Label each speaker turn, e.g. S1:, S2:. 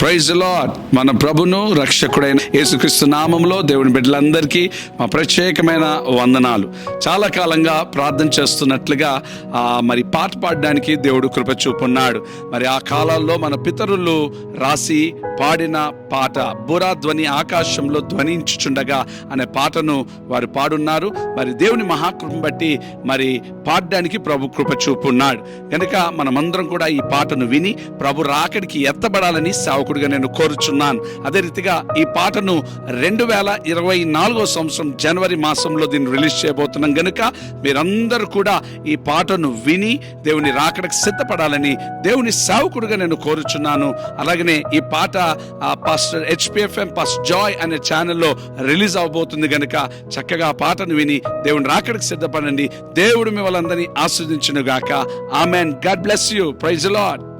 S1: Praise the lord. మన ప్రభును రక్షకుడైన యేసుక్రీస్తు నామములో దేవుని బిడ్డలందరికీ మా ప్రత్యేకమైన వందనాలు. చాలా కాలంగా ప్రార్థన చేస్తున్నట్లుగా మరి పాట పాడడానికి దేవుడు కృప చూపున్నాడు. మరి ఆ కాలాల్లో మన పితరులు రాసి పాడిన పాట బురాధ్వని ఆకాశంలో ధ్వనించుచుండగా అనే పాటను వారు పాడున్నారు. మరి దేవుని మహాకృపను బట్టి మరి పాడడానికి ప్రభు కృప చూపున్నాడు. కనుక మనమందరం కూడా ఈ పాటను విని ప్రభు రాకడికి ఎత్తబడాలని సేవకుడిగా నేను కోరుచున్నాను. అదే రీతిగా ఈ పాటను 2024 సంవత్సరం జనవరి మాసంలో దీన్ని రిలీజ్ చేయబోతున్నాం. కనుక మీరందరూ కూడా ఈ పాటను విని దేవుని రాకడికి సిద్ధపడాలని దేవుని సేవకుడిగా నేను కోరుచున్నాను. అలాగనే ఈ పాట పాస్టర్ HPFM పాస్టర్ జాయ్ అనే ఛానల్లో రిలీజ్ అవబోతుంది. కనుక చక్కగా ఆ పాటను విని దేవుని రాకడికి సిద్ధపడండి. దేవుడు మిమ్మల్ని అందరినీ ఆస్వాదించును గాక. Amen. God bless you. Praise the lord.